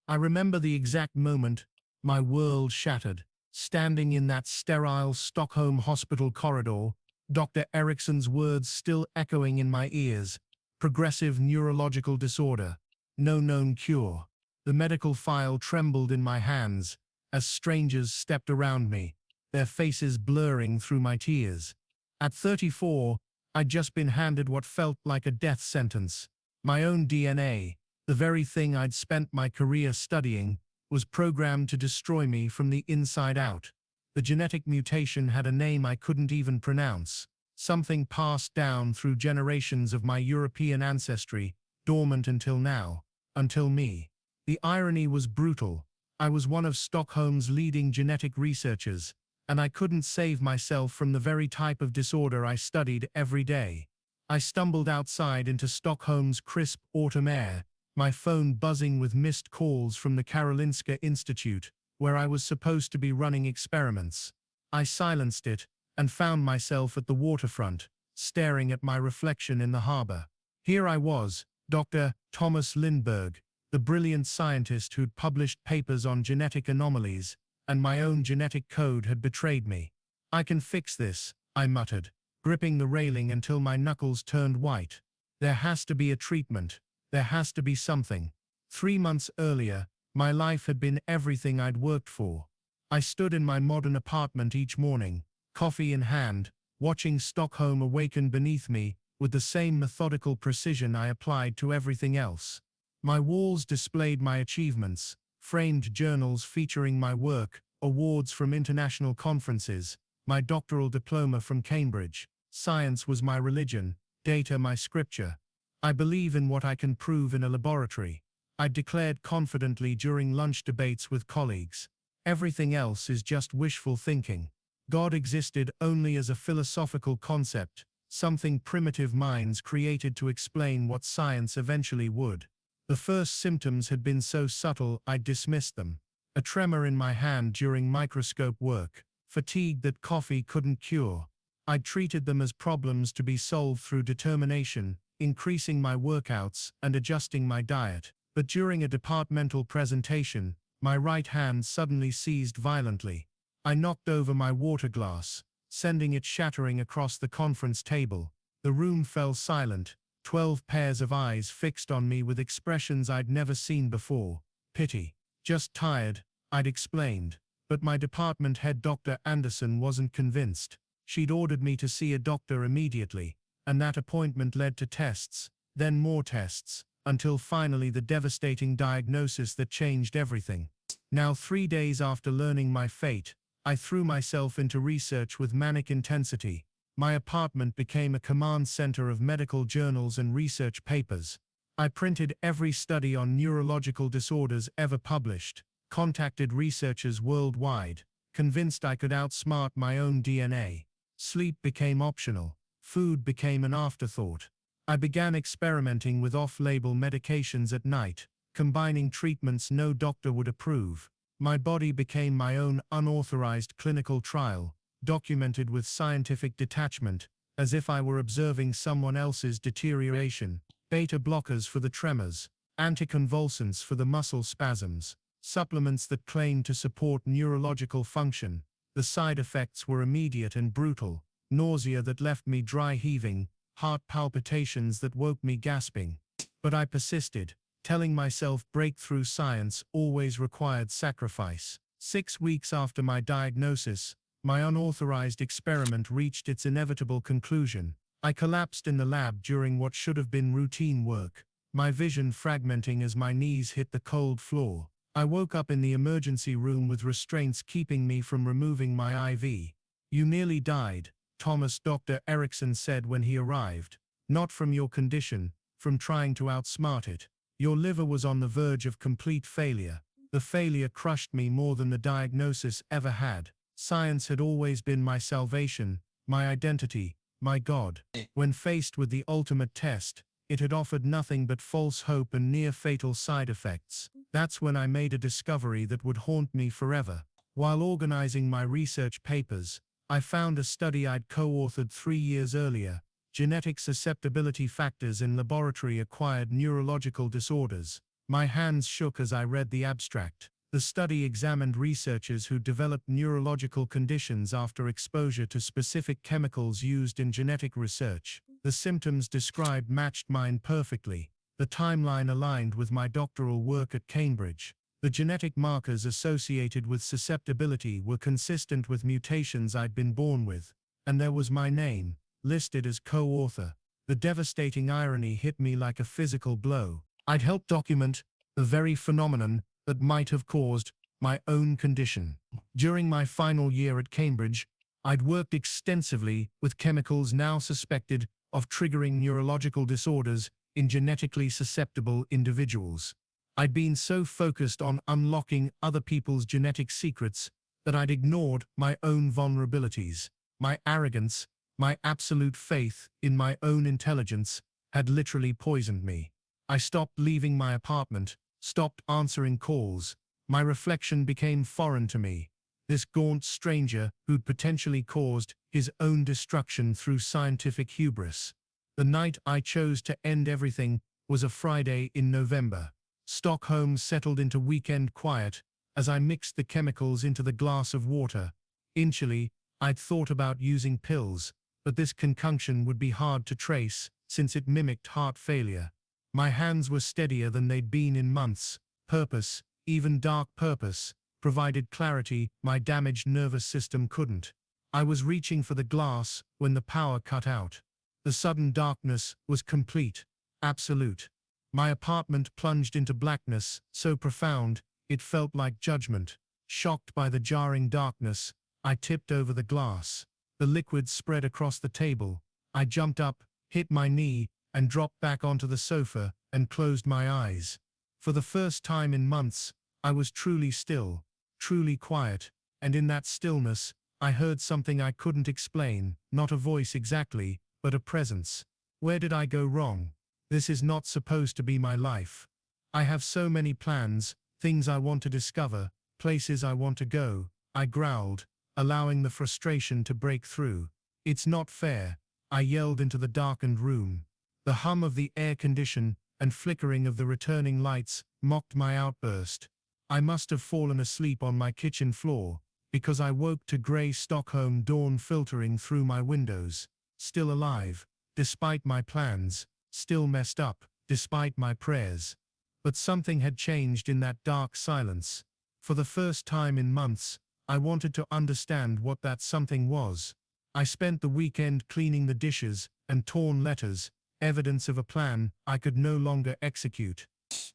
I remember the exact moment my world shattered. Standing in that sterile Stockholm hospital corridor, Dr. Ericsson's words still echoing in my ears. Progressive neurological disorder. No known cure. The medical file trembled in my hands as strangers stepped around me, their faces blurring through my tears. At 34, I'd just been handed what felt like a death sentence. My own DNA, the very thing I'd spent my career studying, was programmed to destroy me from the inside out. The genetic mutation had a name I couldn't even pronounce, something passed down through generations of my European ancestry, dormant until now, until me. The irony was brutal. I was one of Stockholm's leading genetic researchers, and I couldn't save myself from the very type of disorder I studied every day. I stumbled outside into Stockholm's crisp autumn air, my phone buzzing with missed calls from the Karolinska Institute, where I was supposed to be running experiments. I silenced it and found myself at the waterfront, staring at my reflection in the harbor. Here I was, Dr. Tomasz Lindberg, the brilliant scientist who'd published papers on genetic anomalies, and my own genetic code had betrayed me. "I can fix this," I muttered, gripping the railing until my knuckles turned white. "There has to be a treatment. There has to be something." 3 months earlier, my life had been everything I'd worked for. I stood in my modern apartment each morning, coffee in hand, watching Stockholm awaken beneath me with the same methodical precision I applied to everything else. My walls displayed my achievements, framed journals featuring my work, awards from international conferences, my doctoral diploma from Cambridge. Science was my religion, data my scripture. "I believe in what I can prove in a laboratory," I declared confidently during lunch debates with colleagues. "Everything else is just wishful thinking." God existed only as a philosophical concept, something primitive minds created to explain what science eventually would. The first symptoms had been so subtle I dismissed them. A tremor in my hand during microscope work, fatigue that coffee couldn't cure. I treated them as problems to be solved through determination, increasing my workouts and adjusting my diet. But during a departmental presentation, my right hand suddenly seized violently. I knocked over my water glass, sending it shattering across the conference table. The room fell silent, 12 pairs of eyes fixed on me with expressions I'd never seen before. "Pity. Just tired," I'd explained. But my department head, Dr. Anderson, wasn't convinced. She'd ordered me to see a doctor immediately, and that appointment led to tests, then more tests, until finally the devastating diagnosis that changed everything. Now, 3 days after learning my fate, I threw myself into research with manic intensity. My apartment became a command center of medical journals and research papers. I printed every study on neurological disorders ever published, contacted researchers worldwide, convinced I could outsmart my own DNA. Sleep became optional. Food became an afterthought. I began experimenting with off-label medications at night, combining treatments no doctor would approve. My body became my own unauthorized clinical trial, documented with scientific detachment, as if I were observing someone else's deterioration. Beta blockers for the tremors, anticonvulsants for the muscle spasms, supplements that claimed to support neurological function. The side effects were immediate and brutal: nausea that left me dry heaving, heart palpitations that woke me gasping. But I persisted, telling myself breakthrough science always required sacrifice. 6 weeks after my diagnosis, my unauthorized experiment reached its inevitable conclusion. I collapsed in the lab during what should have been routine work, my vision fragmenting as my knees hit the cold floor. I woke up in the emergency room with restraints keeping me from removing my IV. "You nearly died," Thomas Dr. Ericsson said when he arrived. "Not from your condition, from trying to outsmart it. Your liver was on the verge of complete failure." The failure crushed me more than the diagnosis ever had. Science had always been my salvation, my identity, my God. When faced with the ultimate test, it had offered nothing but false hope and near-fatal side effects. That's when I made a discovery that would haunt me forever. While organizing my research papers, I found a study I'd co-authored 3 years earlier: genetic susceptibility factors in laboratory-acquired neurological disorders. My hands shook as I read the abstract. The study examined researchers who developed neurological conditions after exposure to specific chemicals used in genetic research. The symptoms described matched mine perfectly. The timeline aligned with my doctoral work at Cambridge. The genetic markers associated with susceptibility were consistent with mutations I'd been born with. And there was my name, listed as co-author. The devastating irony hit me like a physical blow. I'd helped document the very phenomenon that might have caused my own condition. During my final year at Cambridge, I'd worked extensively with chemicals now suspected of triggering neurological disorders in genetically susceptible individuals. I'd been so focused on unlocking other people's genetic secrets that I'd ignored my own vulnerabilities. My arrogance, my absolute faith in my own intelligence had literally poisoned me. I stopped leaving my apartment, stopped answering calls. My reflection became foreign to me. This gaunt stranger who'd potentially caused his own destruction through scientific hubris. The night I chose to end everything was a Friday in November. Stockholm settled into weekend quiet as I mixed the chemicals into the glass of water. Initially, I'd thought about using pills, but this concoction would be hard to trace since it mimicked heart failure. My hands were steadier than they'd been in months. Purpose, even dark purpose, provided clarity my damaged nervous system couldn't. I was reaching for the glass when the power cut out. The sudden darkness was complete, absolute. My apartment plunged into blackness, so profound, it felt like judgment. Shocked by the jarring darkness, I tipped over the glass. The liquid spread across the table. I jumped up, hit my knee, and dropped back onto the sofa and closed my eyes. For the first time in months, I was truly still, truly quiet, and in that stillness, I heard something I couldn't explain, not a voice exactly, but a presence. Where did I go wrong? This is not supposed to be my life. I have so many plans, things I want to discover, places I want to go, I growled, allowing the frustration to break through. It's not fair, I yelled into the darkened room. The hum of the air condition and flickering of the returning lights mocked my outburst. I must have fallen asleep on my kitchen floor, because I woke to grey Stockholm dawn filtering through my windows. Still alive, despite my plans, still messed up, despite my prayers. But something had changed in that dark silence. For the first time in months, I wanted to understand what that something was. I spent the weekend cleaning the dishes and torn letters, evidence of a plan I could no longer execute.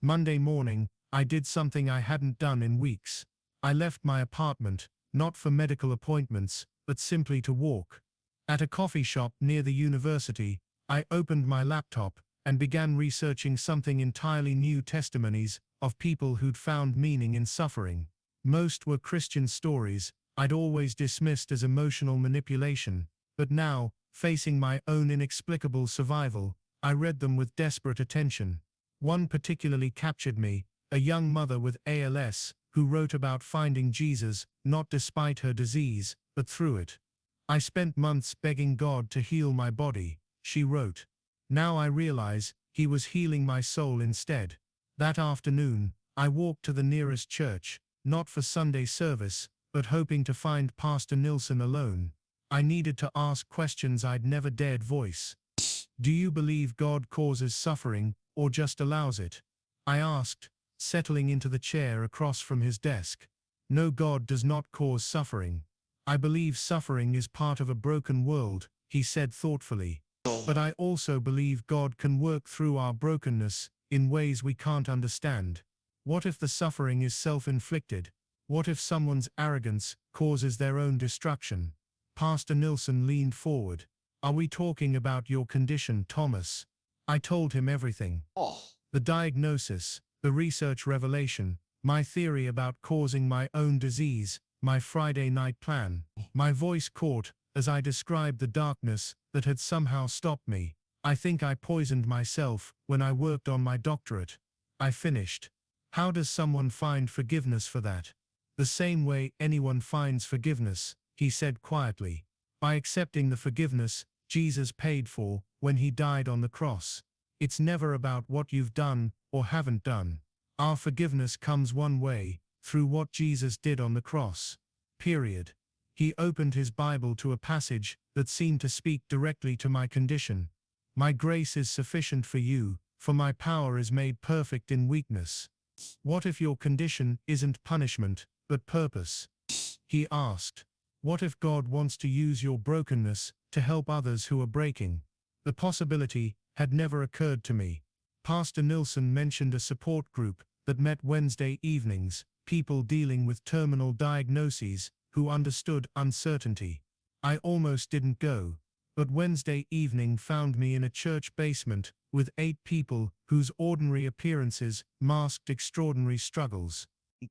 Monday morning, I did something I hadn't done in weeks. I left my apartment, not for medical appointments, but simply to walk. At a coffee shop near the university, I opened my laptop and began researching something entirely new: testimonies of people who'd found meaning in suffering. Most were Christian stories I'd always dismissed as emotional manipulation, but now, facing my own inexplicable survival, I read them with desperate attention. One particularly captured me, a young mother with ALS, who wrote about finding Jesus, not despite her disease, but through it. I spent months begging God to heal my body, she wrote. Now I realize he was healing my soul instead. That afternoon, I walked to the nearest church, not for Sunday service, but hoping to find Pastor Nilsson alone. I needed to ask questions I'd never dared voice. Do you believe God causes suffering, or just allows it? I asked, settling into the chair across from his desk. No, God does not cause suffering. I believe suffering is part of a broken world, he said thoughtfully. But I also believe God can work through our brokenness in ways we can't understand. What if the suffering is self-inflicted? What if someone's arrogance causes their own destruction? Pastor Nilsson leaned forward. Are we talking about your condition, Thomas? I told him everything. The diagnosis, the research revelation, my theory about causing my own disease, my Friday night plan. My voice caught as I described the darkness that had somehow stopped me. I think I poisoned myself when I worked on my doctorate. I finished. How does someone find forgiveness for that? The same way anyone finds forgiveness, he said quietly. By accepting the forgiveness Jesus paid for when he died on the cross. It's never about what you've done or haven't done. Our forgiveness comes one way, through what Jesus did on the cross. Period. He opened his Bible to a passage that seemed to speak directly to my condition. My grace is sufficient for you, for my power is made perfect in weakness. What if your condition isn't punishment, but purpose? He asked. What if God wants to use your brokenness to help others who are breaking? The possibility had never occurred to me. Pastor Nilsson mentioned a support group that met Wednesday evenings, people dealing with terminal diagnoses who understood uncertainty. I almost didn't go, but Wednesday evening found me in a church basement with 8 people whose ordinary appearances masked extraordinary struggles.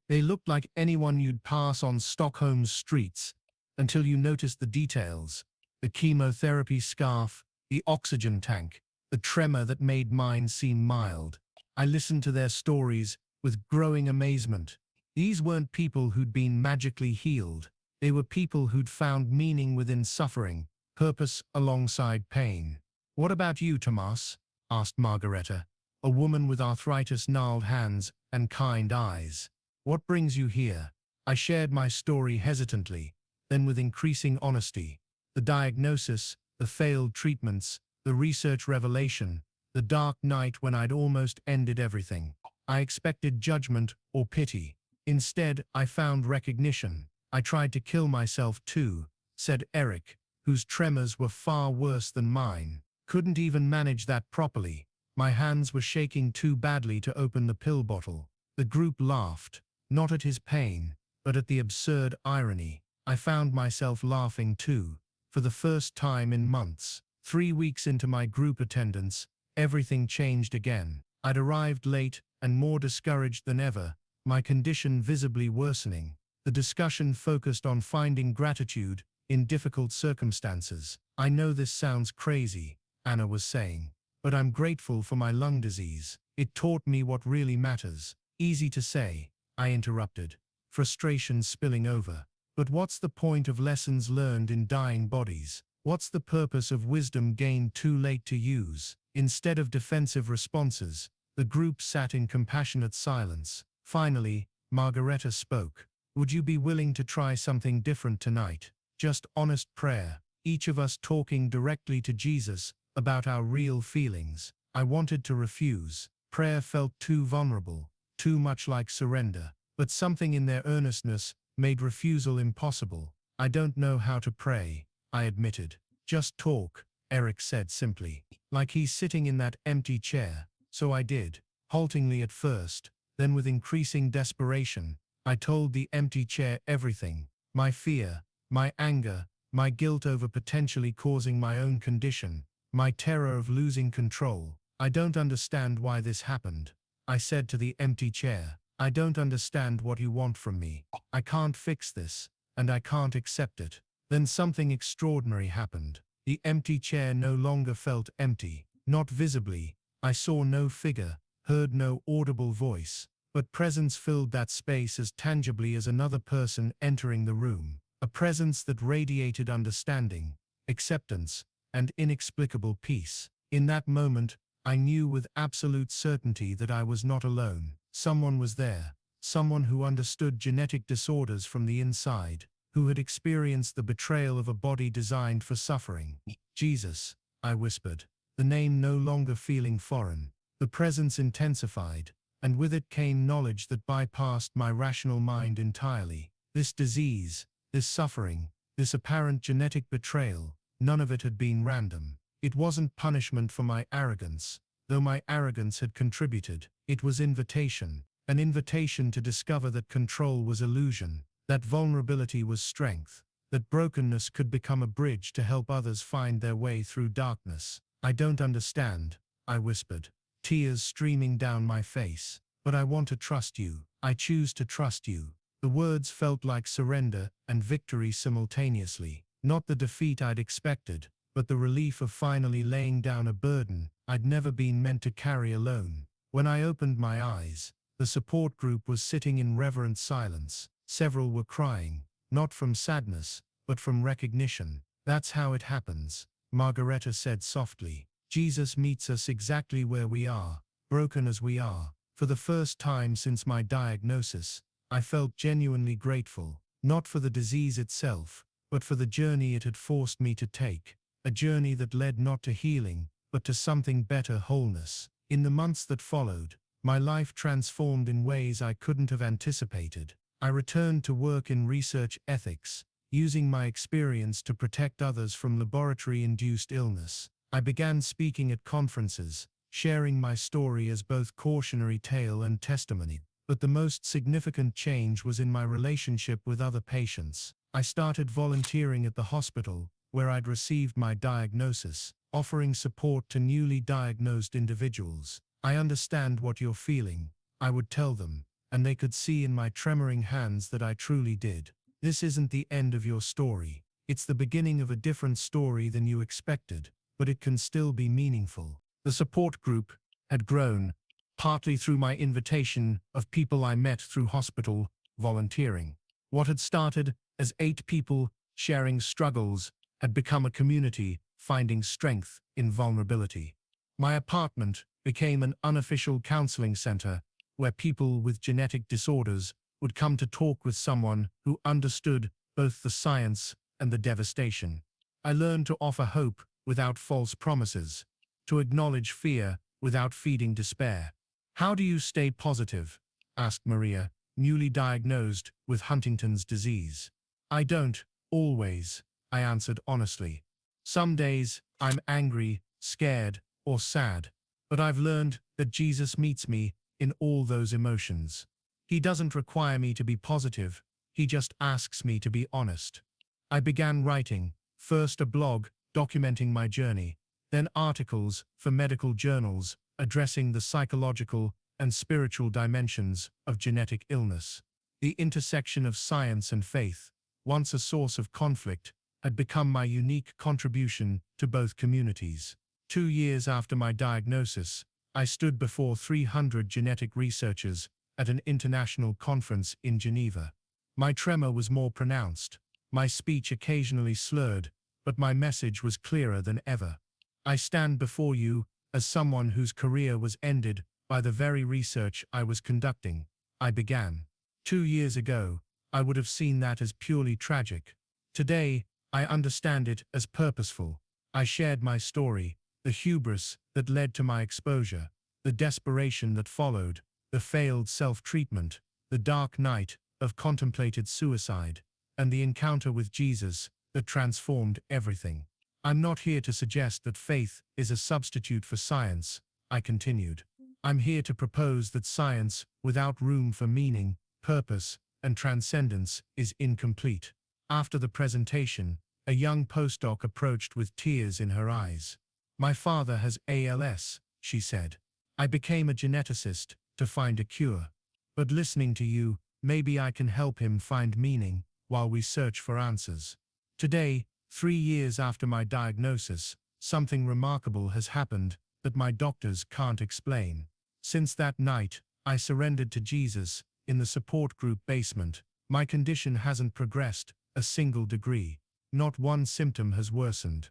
They looked like anyone you'd pass on Stockholm's streets, until you noticed the details: the chemotherapy scarf, the oxygen tank, the tremor that made mine seem mild. I listened to their stories with growing amazement. These weren't people who'd been magically healed. They were people who'd found meaning within suffering, purpose alongside pain. What about you, Tomasz? Asked Margareta, a woman with arthritis-gnarled hands and kind eyes. What brings you here? I shared my story hesitantly, then with increasing honesty. The diagnosis, the failed treatments, the research revelation, the dark night when I'd almost ended everything. I expected judgment or pity. Instead, I found recognition. I tried to kill myself too, said Eric, whose tremors were far worse than mine. Couldn't even manage that properly. My hands were shaking too badly to open the pill bottle. The group laughed, not at his pain, but at the absurd irony. I found myself laughing too, for the first time in months. 3 weeks into my group attendance, everything changed again. I'd arrived late and more discouraged than ever, my condition visibly worsening. The discussion focused on finding gratitude in difficult circumstances. I know this sounds crazy, Anna was saying, but I'm grateful for my lung disease. It taught me what really matters. Easy to say, I interrupted, frustration spilling over. But what's the point of lessons learned in dying bodies? What's the purpose of wisdom gained too late to use? Instead of defensive responses, the group sat in compassionate silence. Finally, Margareta spoke. Would you be willing to try something different tonight? Just honest prayer, each of us talking directly to Jesus about our real feelings. I wanted to refuse. Prayer felt too vulnerable, too much like surrender. But something in their earnestness made refusal impossible. I don't know how to pray, I admitted. Just talk, Eric said simply, like he's sitting in that empty chair. So I did, haltingly at first, then with increasing desperation. I told the empty chair everything: my fear, my anger, my guilt over potentially causing my own condition, my terror of losing control. I don't understand why this happened, I said to the empty chair. I don't understand what you want from me. I can't fix this, and I can't accept it. Then something extraordinary happened. The empty chair no longer felt empty, not visibly. I saw no figure, heard no audible voice, but presence filled that space as tangibly as another person entering the room. A presence that radiated understanding, acceptance, and inexplicable peace. In that moment, I knew with absolute certainty that I was not alone. Someone was there, someone who understood genetic disorders from the inside, who had experienced the betrayal of a body designed for suffering. Jesus, I whispered, the name no longer feeling foreign. The presence intensified, and with it came knowledge that bypassed my rational mind entirely. This disease, this suffering, this apparent genetic betrayal, none of it had been random. It wasn't punishment for my arrogance, though my arrogance had contributed. It was invitation, an invitation to discover that control was illusion, that vulnerability was strength, that brokenness could become a bridge to help others find their way through darkness. I don't understand, I whispered, tears streaming down my face, but I want to trust you. I choose to trust you. The words felt like surrender and victory simultaneously, not the defeat I'd expected, but the relief of finally laying down a burden I'd never been meant to carry alone. When I opened my eyes, the support group was sitting in reverent silence. Several were crying, not from sadness, but from recognition. That's how it happens, Margareta said softly. Jesus meets us exactly where we are, broken as we are, For the first time since my diagnosis, I felt genuinely grateful, not for the disease itself, but for the journey it had forced me to take, a journey that led not to healing, but to something better, wholeness. In the months that followed, my life transformed in ways I couldn't have anticipated. I returned to work in research ethics, using my experience to protect others from laboratory-induced illness. I began speaking at conferences, sharing my story as both cautionary tale and testimony. But the most significant change was in my relationship with other patients. I started volunteering at the hospital, where I'd received my diagnosis, offering support to newly diagnosed individuals. "I understand what you're feeling," I would tell them, and they could see in my tremoring hands that I truly did. "This isn't the end of your story. It's the beginning of a different story than you expected, but it can still be meaningful." The support group had grown, partly through my invitation of people I met through hospital volunteering. What had started as 8 people sharing struggles had become a community finding strength in vulnerability. My apartment became an unofficial counseling center where people with genetic disorders would come to talk with someone who understood both the science and the devastation. I learned to offer hope without false promises, to acknowledge fear without feeding despair. "How do you stay positive?" asked Maria, newly diagnosed with Huntington's disease. "I don't, always," I answered honestly. "Some days, I'm angry, scared, or sad. But I've learned that Jesus meets me in all those emotions. He doesn't require me to be positive, he just asks me to be honest." I began writing, first a blog documenting my journey, then articles for medical journals addressing the psychological and spiritual dimensions of genetic illness. The intersection of science and faith, once a source of conflict, had become my unique contribution to both communities. 2 years after my diagnosis, I stood before 300 genetic researchers at an international conference in Geneva. My tremor was more pronounced, my speech occasionally slurred, but my message was clearer than ever. "I stand before you as someone whose career was ended by the very research I was conducting," I began. 2 years ago, I would have seen that as purely tragic. Today, I understand it as purposeful. I shared my story, the hubris that led to my exposure, the desperation that followed, the failed self-treatment, the dark night of contemplated suicide, and the encounter with Jesus that transformed everything. "I'm not here to suggest that faith is a substitute for science," I continued. "I'm here to propose that science, without room for meaning, purpose, and transcendence, is incomplete." After the presentation, a young postdoc approached with tears in her eyes. "My father has ALS," she said. "I became a geneticist to find a cure. But listening to you, maybe I can help him find meaning while we search for answers." Today, 3 years after my diagnosis, something remarkable has happened that my doctors can't explain. Since that night, I surrendered to Jesus in the support group basement. My condition hasn't progressed a single degree. Not one symptom has worsened.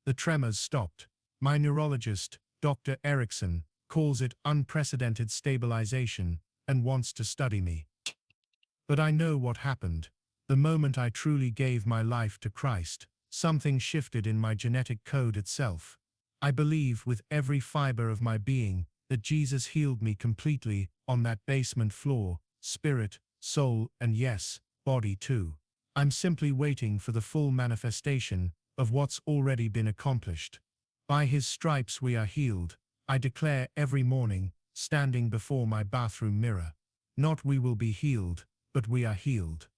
The tremors stopped. My neurologist, Dr. Erickson, calls it unprecedented stabilization and wants to study me. But I know what happened. The moment I truly gave my life to Christ, something shifted in my genetic code itself. I believe with every fiber of my being that Jesus healed me completely on that basement floor, spirit, soul, and yes, body too. I'm simply waiting for the full manifestation of what's already been accomplished. By his stripes we are healed, I declare every morning, standing before my bathroom mirror. Not we will be healed, but we are healed.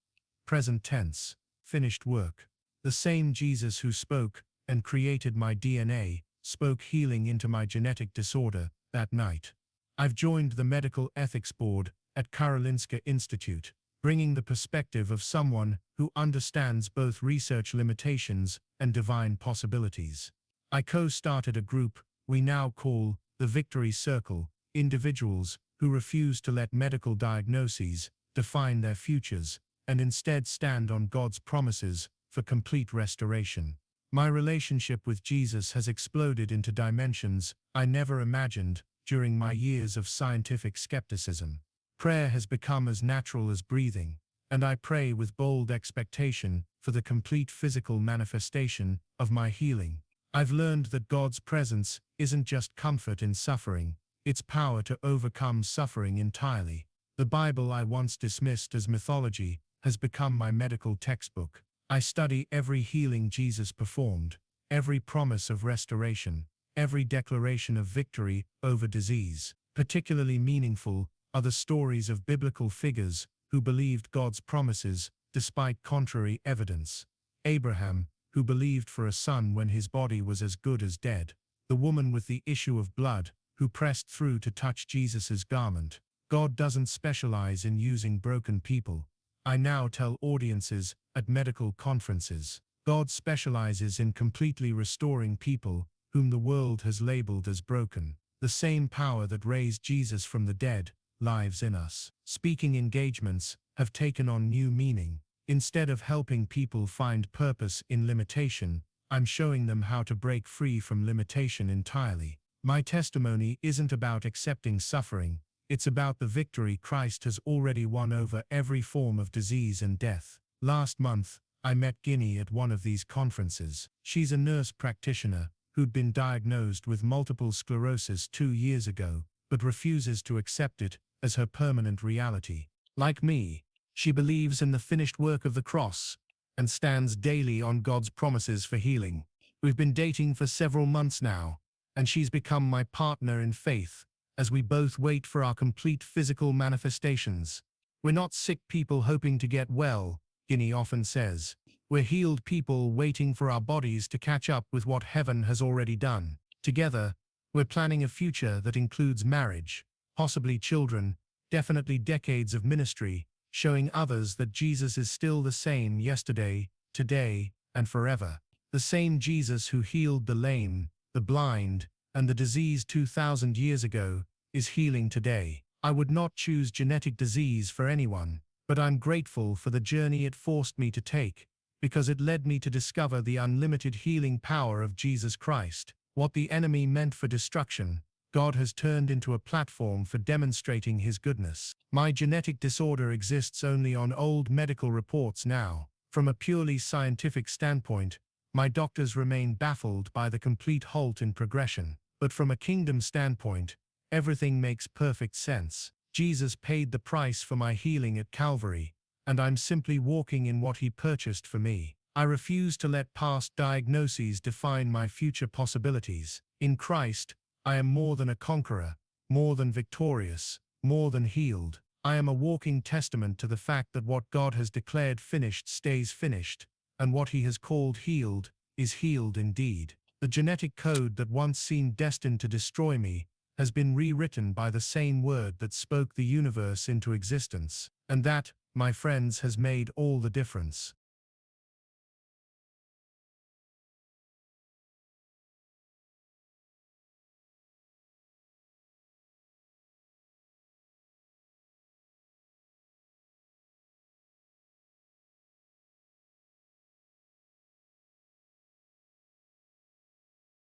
Present tense, finished work. The same Jesus who spoke and created my DNA, spoke healing into my genetic disorder that night. I've joined the Medical Ethics Board at Karolinska Institute, bringing the perspective of someone who understands both research limitations and divine possibilities. I co-started a group we now call the Victory Circle, individuals who refuse to let medical diagnoses define their futures and instead stand on God's promises for complete restoration. My relationship with Jesus has exploded into dimensions I never imagined during my years of scientific skepticism. Prayer has become as natural as breathing, and I pray with bold expectation for the complete physical manifestation of my healing. I've learned that God's presence isn't just comfort in suffering, it's power to overcome suffering entirely. The Bible I once dismissed as mythology has become my medical textbook. I study every healing Jesus performed, every promise of restoration, every declaration of victory over disease. Particularly meaningful are the stories of biblical figures who believed God's promises despite contrary evidence. Abraham, who believed for a son when his body was as good as dead. The woman with the issue of blood, who pressed through to touch Jesus' garment. God doesn't specialize in using broken people. I now tell audiences at medical conferences. God specializes in completely restoring people whom the world has labeled as broken. The same power that raised Jesus from the dead lives in us. Speaking engagements have taken on new meaning. Instead of helping people find purpose in limitation, I'm showing them how to break free from limitation entirely. My testimony isn't about accepting suffering, it's about the victory Christ has already won over every form of disease and death. Last month, I met Ginny at one of these conferences. She's a nurse practitioner who'd been diagnosed with multiple sclerosis 2 years ago, but refuses to accept it as her permanent reality. Like me, she believes in the finished work of the cross and stands daily on God's promises for healing. We've been dating for several months now, and she's become my partner in faith as we both wait for our complete physical manifestations. We're not sick people hoping to get well, Ginny often says. We're healed people waiting for our bodies to catch up with what heaven has already done. Together, we're planning a future that includes marriage, possibly children, definitely decades of ministry, showing others that Jesus is still the same yesterday, today, and forever. The same Jesus who healed the lame, the blind, and the diseased 2,000 years ago is healing today. I would not choose genetic disease for anyone, but I'm grateful for the journey it forced me to take, because it led me to discover the unlimited healing power of Jesus Christ. What the enemy meant for destruction, God has turned into a platform for demonstrating his goodness. My genetic disorder exists only on old medical reports now. From a purely scientific standpoint, my doctors remain baffled by the complete halt in progression. But from a kingdom standpoint, everything makes perfect sense. Jesus paid the price for my healing at Calvary, and I'm simply walking in what he purchased for me. I refuse to let past diagnoses define my future possibilities. In Christ, I am more than a conqueror, more than victorious, more than healed. I am a walking testament to the fact that what God has declared finished stays finished, and what he has called healed is healed indeed. The genetic code that once seemed destined to destroy me has been rewritten by the same word that spoke the universe into existence. And that, my friends, has made all the difference.